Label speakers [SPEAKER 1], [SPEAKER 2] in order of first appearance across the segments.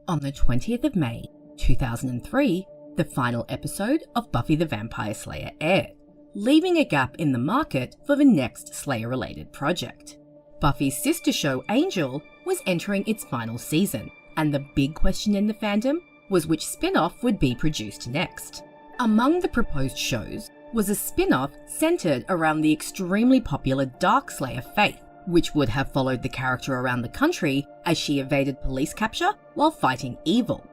[SPEAKER 1] On the 20th of May, 2003, the final episode of Buffy the Vampire Slayer aired, leaving a gap in the market for the next Slayer-related project. Buffy's sister show Angel was entering its final season, and the big question in the fandom was which spin-off would be produced next. Among the proposed shows was a spin-off centered around the extremely popular Dark Slayer Faith, which would have followed the character around the country as she evaded police capture while fighting evil.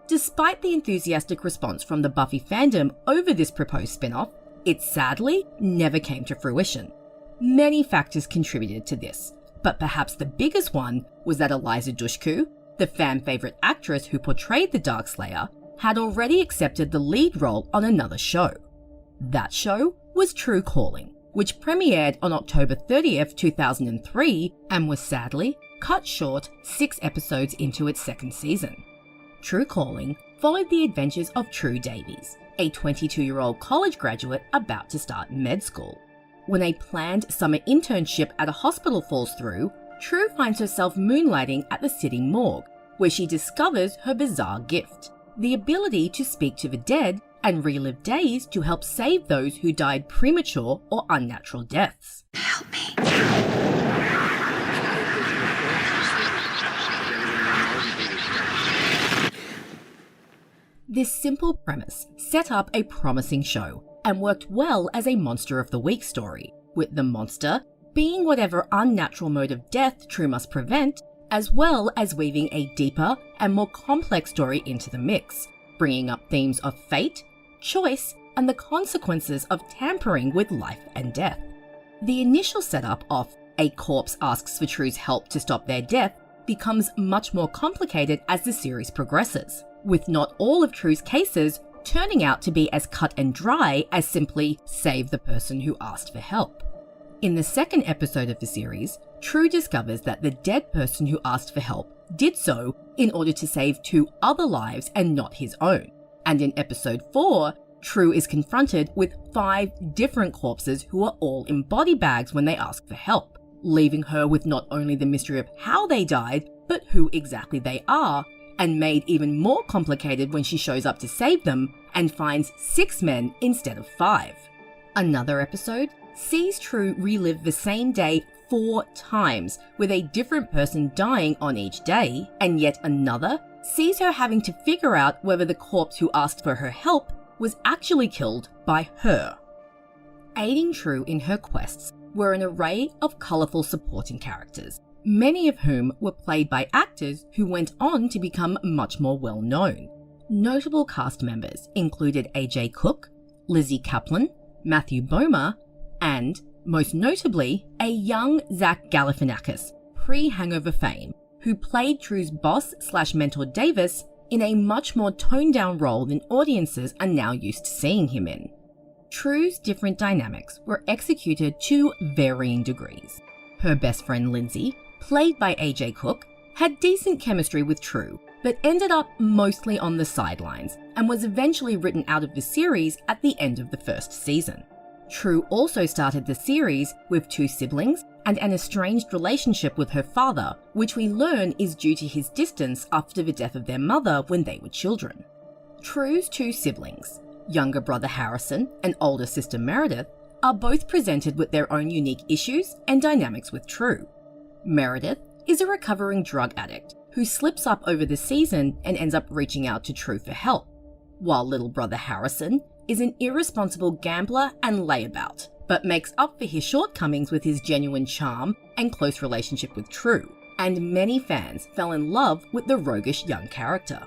[SPEAKER 1] Despite the enthusiastic response from the Buffy fandom over this proposed spin-off, it sadly never came to fruition. Many factors contributed to this, but perhaps the biggest one was that Eliza Dushku, the fan-favourite actress who portrayed the Dark Slayer, had already accepted the lead role on another show. That show was Tru Calling, which premiered on October 30th, 2003 and was sadly cut short 6 episodes into its second season. Tru Calling followed the adventures of Tru Davies, a 22-year-old college graduate about to start med school. When a planned summer internship at a hospital falls through, Tru finds herself moonlighting at the city morgue, where she discovers her bizarre gift, the ability to speak to the dead and relive days to help save those who died premature or unnatural deaths.
[SPEAKER 2] Help me.
[SPEAKER 1] This simple premise set up a promising show and worked well as a Monster of the Week story, with the monster being whatever unnatural mode of death Tru must prevent, as well as weaving a deeper and more complex story into the mix, bringing up themes of fate, choice, and the consequences of tampering with life and death. The initial setup of a corpse asks for Tru's help to stop their death becomes much more complicated as the series progresses, with not all of Tru's cases turning out to be as cut and dry as simply save the person who asked for help. In the second episode of the series, Tru discovers that the dead person who asked for help did so in order to save 2 other lives and not his own. And in episode 4, Tru is confronted with 5 different corpses who are all in body bags when they ask for help, leaving her with not only the mystery of how they died, but who exactly they are, and made even more complicated when she shows up to save them and finds 6 men instead of 5. Another episode sees Tru relive the same day 4 times, with a different person dying on each day, and yet another sees her having to figure out whether the corpse who asked for her help was actually killed by her. Aiding Tru in her quests were an array of colourful supporting characters, many of whom were played by actors who went on to become much more well-known. Notable cast members included AJ Cook, Lizzie Kaplan, Matthew Bomer, and, most notably, a young Zach Galifianakis, pre-Hangover fame, who played Tru's boss/mentor Davis in a much more toned-down role than audiences are now used to seeing him in. Tru's different dynamics were executed to varying degrees. Her best friend Lindsay, played by AJ Cook, had decent chemistry with Tru, but ended up mostly on the sidelines and was eventually written out of the series at the end of the first season. Tru also started the series with 2 siblings and an estranged relationship with her father, which we learn is due to his distance after the death of their mother when they were children. Tru's 2 siblings, younger brother Harrison and older sister Meredith, are both presented with their own unique issues and dynamics with Tru. Meredith is a recovering drug addict who slips up over the season and ends up reaching out to Tru for help, while little brother Harrison is an irresponsible gambler and layabout, but makes up for his shortcomings with his genuine charm and close relationship with Tru, and many fans fell in love with the roguish young character.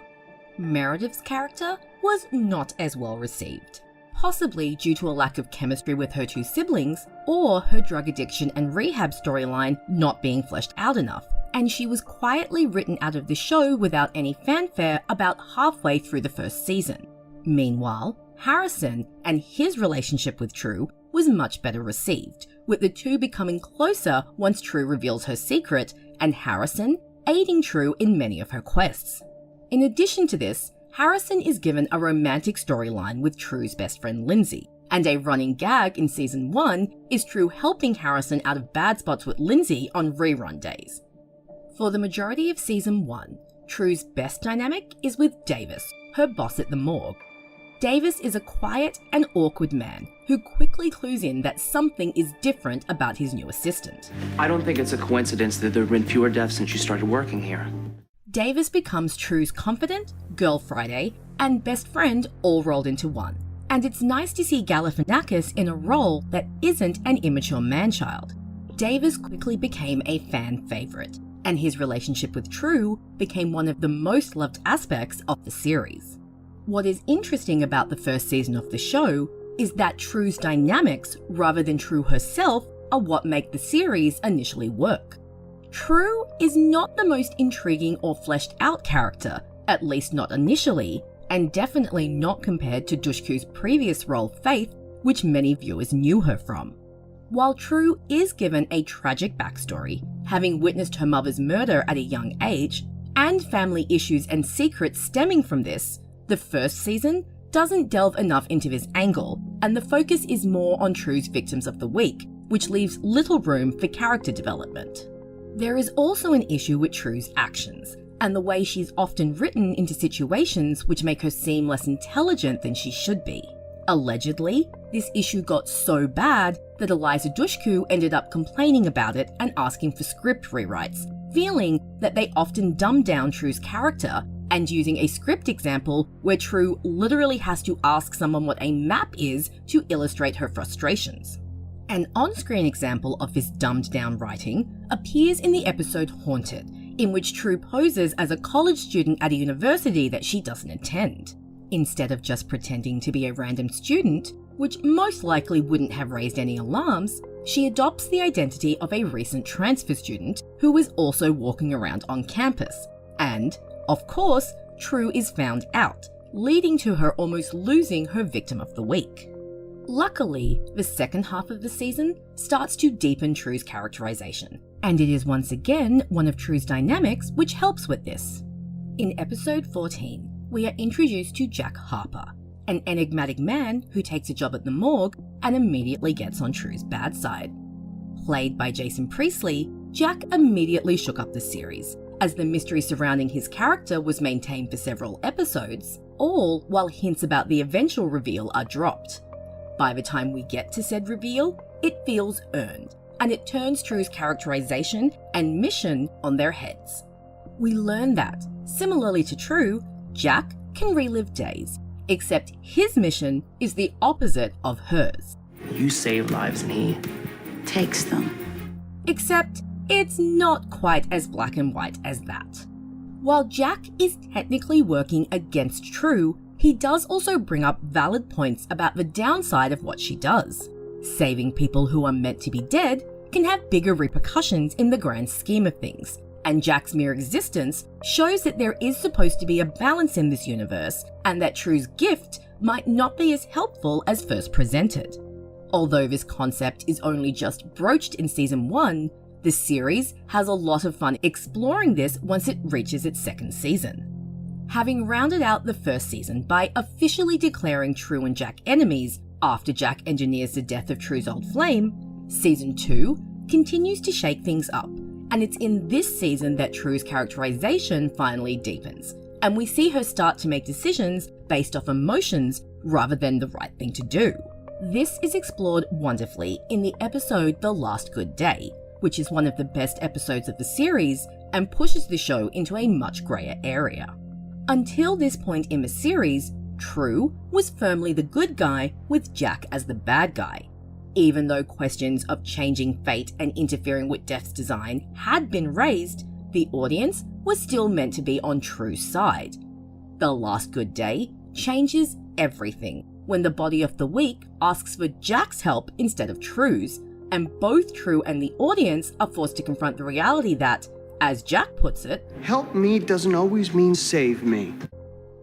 [SPEAKER 1] Meredith's character was not as well received, possibly due to a lack of chemistry with her 2 siblings, or her drug addiction and rehab storyline not being fleshed out enough, and she was quietly written out of the show without any fanfare about halfway through the first season. Meanwhile, Harrison and his relationship with Tru was much better received, with the 2 becoming closer once Tru reveals her secret, and Harrison aiding Tru in many of her quests. In addition to this, Harrison is given a romantic storyline with Tru's best friend Lindsay, and a running gag in season 1 is Tru helping Harrison out of bad spots with Lindsay on rerun days. For the majority of season 1, Tru's best dynamic is with Davis, her boss at the morgue. Davis is a quiet and awkward man who quickly clues in that something is different about his new assistant.
[SPEAKER 2] I don't think it's a coincidence that there have been fewer deaths since you started working here.
[SPEAKER 1] Davis becomes Tru's confidant, Girl Friday, and best friend all rolled into one. And it's nice to see Galifianakis in a role that isn't an immature man-child. Davis quickly became a fan favourite, and his relationship with Tru became one of the most loved aspects of the series. What is interesting about the first season of the show is that Tru's dynamics, rather than Tru herself, are what make the series initially work. Tru is not the most intriguing or fleshed out character, at least not initially, and definitely not compared to Dushku's previous role Faith, which many viewers knew her from. While Tru is given a tragic backstory, having witnessed her mother's murder at a young age, and family issues and secrets stemming from this, the first season doesn't delve enough into this angle, and the focus is more on Tru's victims of the week, which leaves little room for character development. There is also an issue with Tru's actions, and the way she's often written into situations which make her seem less intelligent than she should be. Allegedly, this issue got so bad that Eliza Dushku ended up complaining about it and asking for script rewrites, feeling that they often dumb down Tru's character, and using a script example where Tru literally has to ask someone what a map is to illustrate her frustrations. An on-screen example of this dumbed-down writing appears in the episode Haunted, in which Tru poses as a college student at a university that she doesn't attend. Instead of just pretending to be a random student, which most likely wouldn't have raised any alarms, she adopts the identity of a recent transfer student who is also walking around on campus. And, of course, Tru is found out, leading to her almost losing her victim of the week. Luckily, the second half of the season starts to deepen Tru's characterization, and it is once again one of Tru's dynamics which helps with this. In episode 14, we are introduced to Jack Harper, an enigmatic man who takes a job at the morgue and immediately gets on Tru's bad side. Played by Jason Priestley, Jack immediately shook up the series, as the mystery surrounding his character was maintained for several episodes, all while hints about the eventual reveal are dropped. By the time we get to said reveal, it feels earned, and it turns Tru's characterization and mission on their heads. We learn that, similarly to Tru, Jack can relive days, except his mission is the opposite of hers.
[SPEAKER 2] You save lives and he
[SPEAKER 3] takes them.
[SPEAKER 1] Except it's not quite as black and white as that. While Jack is technically working against Tru, he does also bring up valid points about the downside of what she does. Saving people who are meant to be dead can have bigger repercussions in the grand scheme of things, and Jack's mere existence shows that there is supposed to be a balance in this universe, and that Tru's gift might not be as helpful as first presented. Although this concept is only just broached in season 1, the series has a lot of fun exploring this once it reaches its second season. Having rounded out the first season by officially declaring Tru and Jack enemies after Jack engineers the death of Tru's old flame, season 2 continues to shake things up, and it's in this season that Tru's characterization finally deepens, and we see her start to make decisions based off emotions rather than the right thing to do. This is explored wonderfully in the episode The Last Good Day, which is one of the best episodes of the series and pushes the show into a much greyer area. Until this point in the series, Tru was firmly the good guy with Jack as the bad guy. Even though questions of changing fate and interfering with Death's design had been raised, the audience was still meant to be on Tru's side. The Last Good Day changes everything when the body of the week asks for Jack's help instead of Tru's, and both Tru and the audience are forced to confront the reality that, as Jack puts it,
[SPEAKER 4] help me doesn't always mean save me.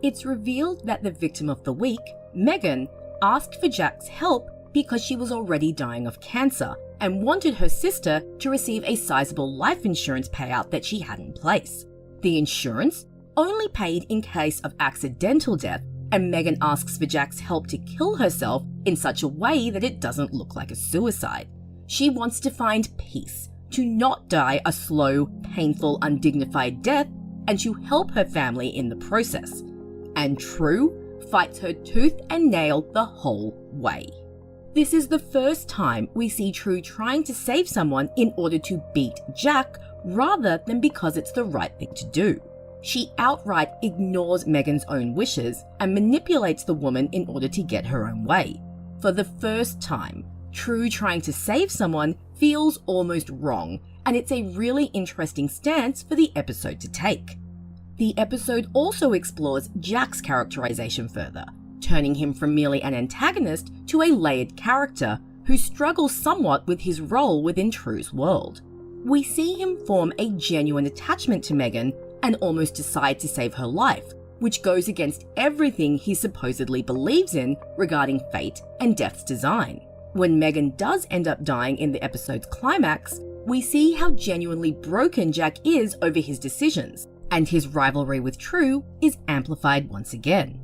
[SPEAKER 1] It's revealed that the victim of the week, Megan, asked for Jack's help because she was already dying of cancer and wanted her sister to receive a sizable life insurance payout that she had in place. The insurance only paid in case of accidental death, and Megan asks for Jack's help to kill herself in such a way that it doesn't look like a suicide. She wants to find peace, to not die a slow, painful, undignified death, and to help her family in the process. And Tru fights her tooth and nail the whole way. This is the first time we see Tru trying to save someone in order to beat Jack rather than because it's the right thing to do. She outright ignores Megan's own wishes and manipulates the woman in order to get her own way. For the first time, Tru trying to save someone feels almost wrong, and it's a really interesting stance for the episode to take. The episode also explores Jack's characterization further, turning him from merely an antagonist to a layered character who struggles somewhat with his role within Tru's world. We see him form a genuine attachment to Megan and almost decide to save her life, which goes against everything he supposedly believes in regarding fate and death's design. When Megan does end up dying in the episode's climax, we see how genuinely broken Jack is over his decisions, and his rivalry with Tru is amplified once again.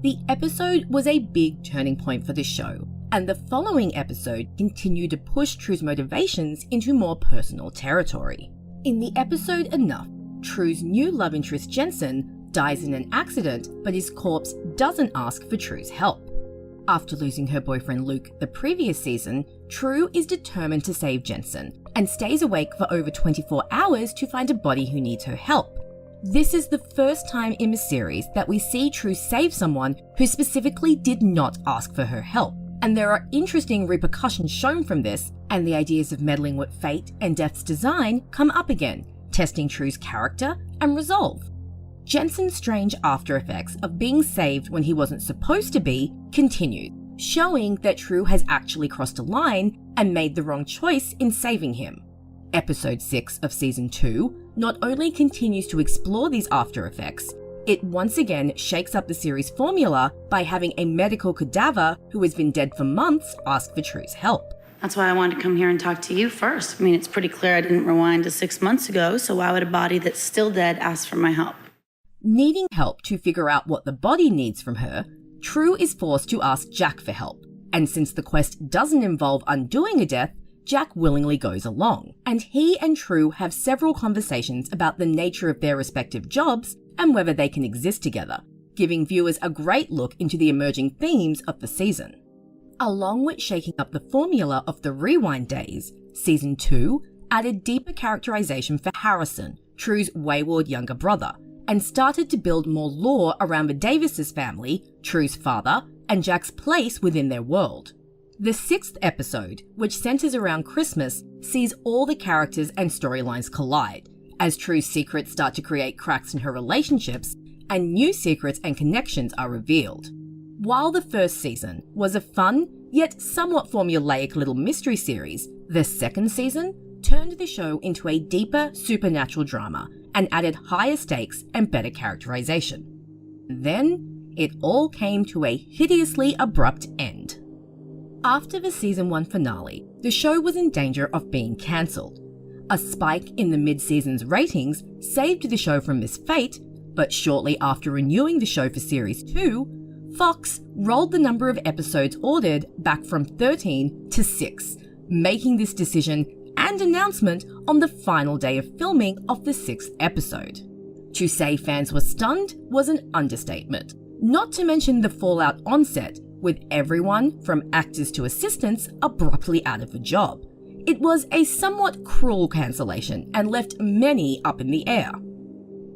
[SPEAKER 1] The episode was a big turning point for the show, and the following episode continued to push Tru's motivations into more personal territory. In the episode Enough, Tru's new love interest Jensen dies in an accident, but his corpse doesn't ask for Tru's help. After losing her boyfriend Luke the previous season, Tru is determined to save Jensen and stays awake for over 24 hours to find a body who needs her help. This is the first time in the series that we see Tru save someone who specifically did not ask for her help, and there are interesting repercussions shown from this, and the ideas of meddling with fate and death's design come up again, testing Tru's character and resolve. Jensen's strange after effects of being saved when he wasn't supposed to be continued, showing that Tru has actually crossed a line and made the wrong choice in saving him. Episode 6 of Season 2 not only continues to explore these after effects, it once again shakes up the series' formula by having a medical cadaver who has been dead for months ask for Tru's help.
[SPEAKER 3] That's why I wanted to come here and talk to you first. I mean, it's pretty clear I didn't rewind to 6 months ago, so why would a body that's still dead ask for my help?
[SPEAKER 1] Needing help to figure out what the body needs from her, Tru is forced to ask Jack for help, and since the quest doesn't involve undoing a death, Jack willingly goes along, and he and Tru have several conversations about the nature of their respective jobs and whether they can exist together, giving viewers a great look into the emerging themes of the season. Along with shaking up the formula of the rewind days, Season 2 added deeper characterization for Harrison, Tru's wayward younger brother, and started to build more lore around the Davises family, Tru's father, and Jack's place within their world. The 6th episode, which centers around Christmas, sees all the characters and storylines collide, as Tru's secrets start to create cracks in her relationships, and new secrets and connections are revealed. While the first season was a fun, yet somewhat formulaic little mystery series, the second season turned the show into a deeper supernatural drama and added higher stakes and better characterization. Then, it all came to a hideously abrupt end. After the Season 1 finale, the show was in danger of being cancelled. A spike in the mid-season's ratings saved the show from this fate, but shortly after renewing the show for Series 2, Fox rolled the number of episodes ordered back from 13 to 6, making this decision and announcement on the final day of filming of the 6th episode. To say fans were stunned was an understatement, not to mention the fallout on set, with everyone, from actors to assistants, abruptly out of a job. It was a somewhat cruel cancellation and left many up in the air.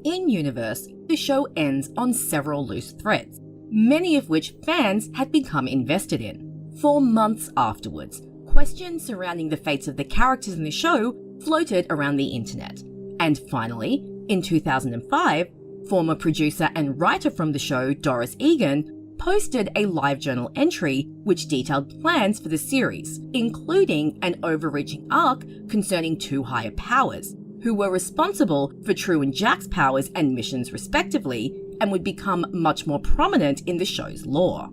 [SPEAKER 1] In-universe, the show ends on several loose threads, many of which fans had become invested in. For months afterwards, questions surrounding the fates of the characters in the show floated around the internet. And finally, in 2005, former producer and writer from the show, Doris Egan, posted a LiveJournal entry which detailed plans for the series, including an overreaching arc concerning two higher powers, who were responsible for Tru and Jack's powers and missions respectively, and would become much more prominent in the show's lore.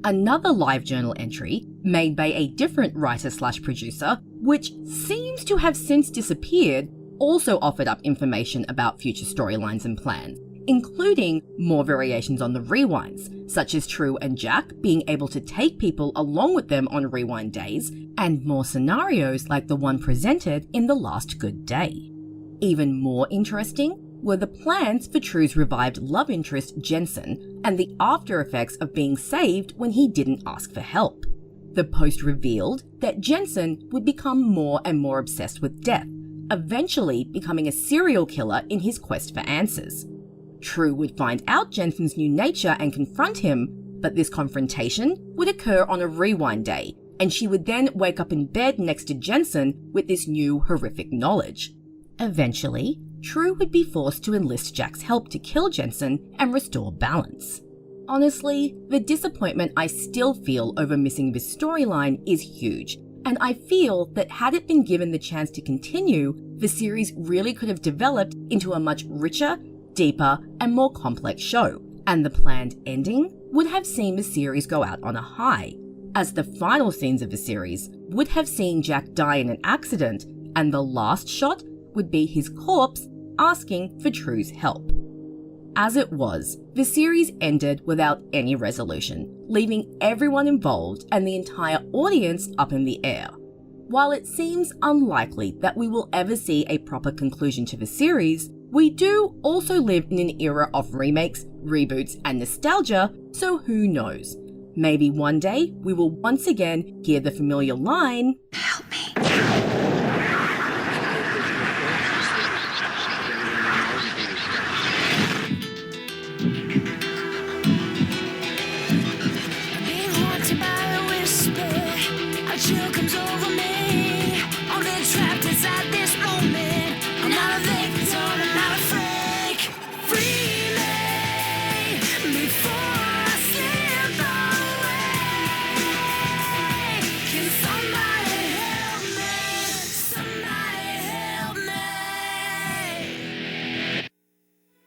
[SPEAKER 1] Another LiveJournal entry, made by a different writer/producer, which seems to have since disappeared, also offered up information about future storylines and plans, including more variations on the rewinds, such as Tru and Jack being able to take people along with them on rewind days, and more scenarios like the one presented in The Last Good Day. Even more interesting were the plans for Tru's revived love interest, Jensen, and the after effects of being saved when he didn't ask for help. The post revealed that Jensen would become more and more obsessed with death, eventually becoming a serial killer in his quest for answers. Tru would find out Jensen's new nature and confront him, but this confrontation would occur on a rewind day, and she would then wake up in bed next to Jensen with this new horrific knowledge. Eventually, Tru would be forced to enlist Jack's help to kill Jensen and restore balance. Honestly, the disappointment I still feel over missing this storyline is huge, and I feel that had it been given the chance to continue, the series really could have developed into a much richer, deeper, and more complex show, and the planned ending would have seen the series go out on a high, as the final scenes of the series would have seen Jack die in an accident, and the last shot would be his corpse asking for Tru's help. As it was, the series ended without any resolution, leaving everyone involved and the entire audience up in the air. While it seems unlikely that we will ever see a proper conclusion to the series, we do also live in an era of remakes, reboots, and nostalgia, so who knows? Maybe one day we will once again hear the familiar line, "Help me."